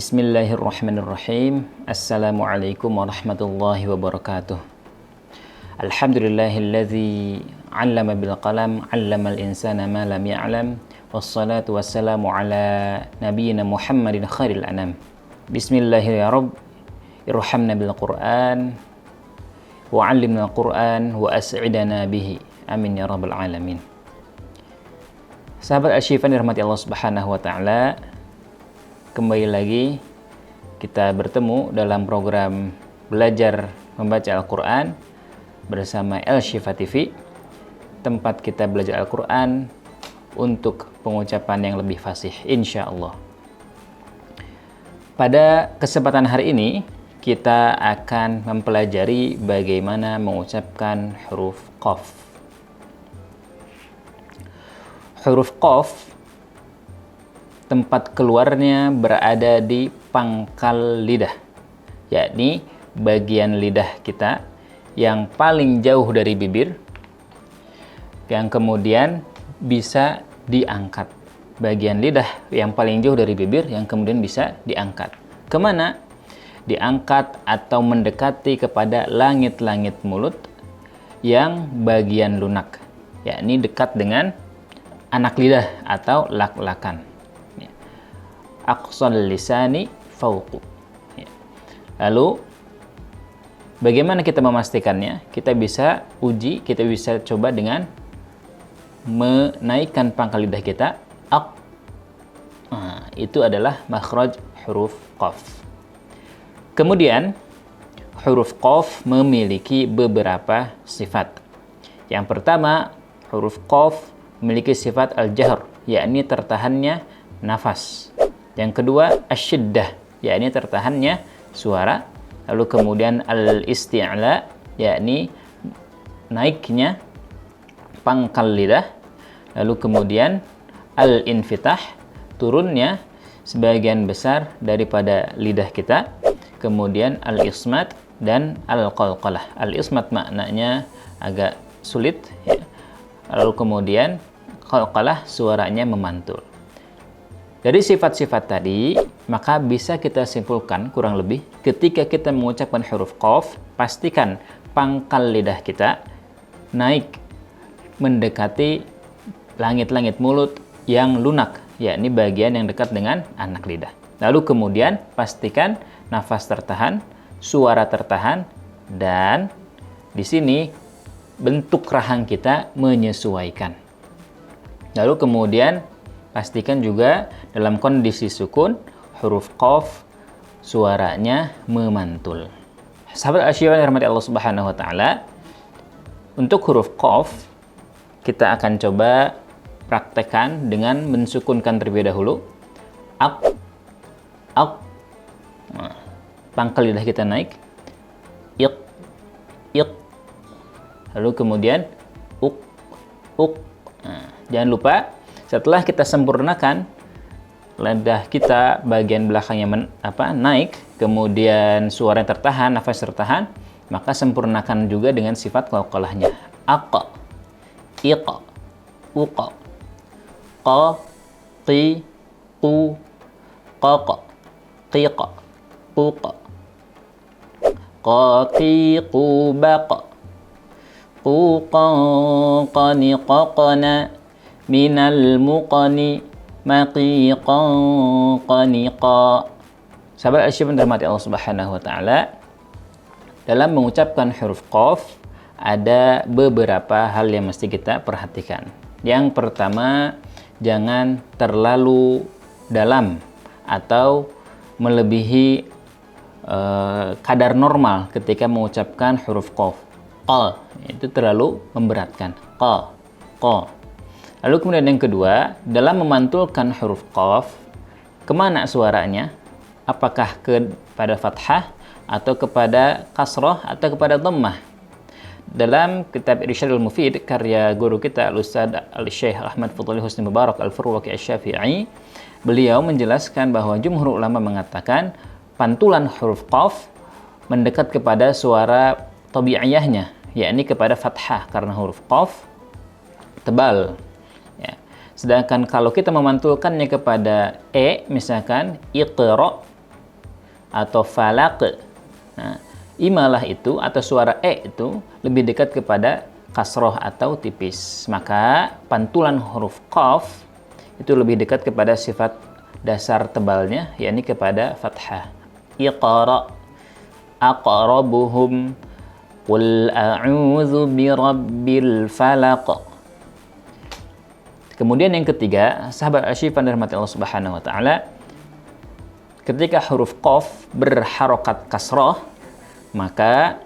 Bismillahirrahmanirrahim. Assalamualaikum warahmatullahi wabarakatuh. Alhamdulillahilladzi 'allama bil qalam 'allamal insana ma lam ya'lam. Wassalatu wassalamu ala nabiyyina Muhammadin khairil anam. Bismillahirrahmanirrahim. Ya Rabb, irhamna bil Qur'an wa 'allimna al-Qur'an wa as'idana bihi. Amin ya rabbal alamin. Sahabat Asy-Syifa dirahmati Allah Subhanahu wa taala, kembali lagi kita bertemu dalam program belajar membaca Al-Quran bersama Asy-Syifa TV, tempat kita belajar Al-Quran untuk pengucapan yang lebih fasih, insya Allah. Pada kesempatan hari ini kita akan mempelajari bagaimana mengucapkan huruf Qaf. Huruf Qaf tempat keluarnya berada di pangkal lidah, yakni bagian lidah kita yang paling jauh dari bibir, yang kemudian bisa diangkat. Bagian lidah yang paling jauh dari bibir yang kemudian bisa diangkat. Kemana? Diangkat atau mendekati kepada langit-langit mulut yang bagian lunak, yakni dekat dengan anak lidah atau lak-lakan. Aqsal lisani fauqu. Lalu bagaimana kita memastikannya? Kita bisa uji, kita bisa coba dengan menaikkan pangkal lidah kita. Itu adalah makhraj huruf Qaf. Kemudian huruf Qaf memiliki beberapa sifat. Yang pertama, huruf Qaf memiliki sifat al-jahr, yakni tertahannya nafas. Yang kedua, asyiddah, yakni tertahannya suara. Lalu kemudian al-isti'la, yakni naiknya pangkal lidah. Lalu kemudian al-infitah, turunnya sebagian besar daripada lidah kita. Kemudian al-ismat dan al-qalqalah. Al-ismat maknanya agak sulit, ya. Lalu kemudian qalqalah, suaranya memantul. Dari sifat-sifat tadi, maka bisa kita simpulkan kurang lebih ketika kita mengucapkan huruf Qaf, pastikan pangkal lidah kita naik mendekati langit-langit mulut yang lunak, yakni bagian yang dekat dengan anak lidah. Lalu kemudian pastikan nafas tertahan, suara tertahan, dan di sini bentuk rahang kita menyesuaikan. Lalu kemudian pastikan juga dalam kondisi sukun, huruf Qaf suaranya memantul. Sahabat Asy-Syifa yang dirahmati Allah Subhanahu wa taala, untuk huruf Qaf kita akan coba praktekkan dengan mensukunkan terlebih dahulu. Ak. Nah, pangkal lidah kita naik. Ik. Lalu kemudian uk. Nah, jangan lupa setelah kita sempurnakan lidah kita bagian belakangnya naik, kemudian suara yang tertahan, nafas tertahan, maka sempurnakan juga dengan sifat qalqalahnya. Aq, iq, uq, qa, qi, qu, qaq, qiq, quq, qa, qi, qu, baq, qu, qa, qani, qaqna, minal muqani maqiqan qaniqa. Sahabat Asy-Syifa dirahmati Allah Subhanahu wa taala, dalam mengucapkan huruf Qaf ada beberapa hal yang mesti kita perhatikan. Yang pertama, jangan terlalu dalam atau melebihi kadar normal ketika mengucapkan huruf Qaf. Qa itu terlalu memberatkan. Qa. Lalu kemudian yang kedua, dalam memantulkan huruf Qaf, kemana suaranya? Apakah kepada fathah, atau kepada kasrah, atau kepada dhammah? Dalam kitab Irsyadul Mufid, karya guru kita Al-Ustaz Al-Syekh Ahmad Fudhali Husni Mubarak Al-Furwaqi Asy-Syafi'i, beliau menjelaskan bahwa jumhur ulama mengatakan pantulan huruf Qaf mendekat kepada suara tabi'iyahnya, yakni kepada fathah, karena huruf Qaf tebal. Sedangkan kalau kita memantulkannya kepada misalkan iqra, atau falaq. Nah, imalah itu atau suara itu lebih dekat kepada kasroh atau tipis. Maka pantulan huruf qaf itu lebih dekat kepada sifat dasar tebalnya, yakni kepada fathah. Iqra, aqrabuhum, qul a'udzu birabbil falaq. Kemudian yang ketiga, sahabat Asy-Syifa dan rahmat Allah Subhanahu wa taala, ketika huruf qaf berharokat kasroh, maka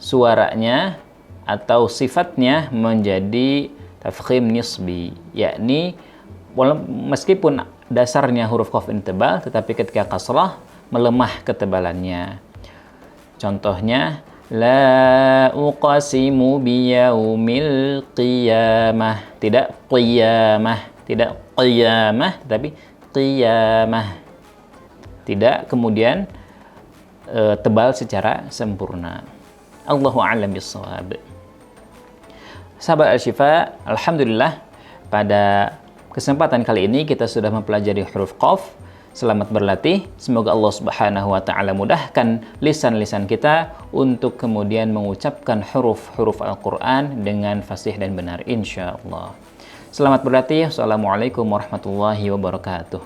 suaranya atau sifatnya menjadi tafkhim nisbi, yakni meskipun dasarnya huruf qaf ini tebal, tetapi ketika kasrah melemah ketebalannya. Contohnya, la uqasimu biyaumil qiyamah. Tidak qiyamah, tidak qiyamah, tapi qiyamah. Tidak kemudian tebal secara sempurna. Allahu a'lam bissawab. Sahabat Asy-Syifa, alhamdulillah pada kesempatan kali ini kita sudah mempelajari huruf qaf. Selamat berlatih. Semoga Allah Subhanahu wa taala mudahkan lisan-lisan kita untuk kemudian mengucapkan huruf-huruf Al-Qur'an dengan fasih dan benar insyaallah. Selamat berlatih. Assalamualaikum warahmatullahi wabarakatuh.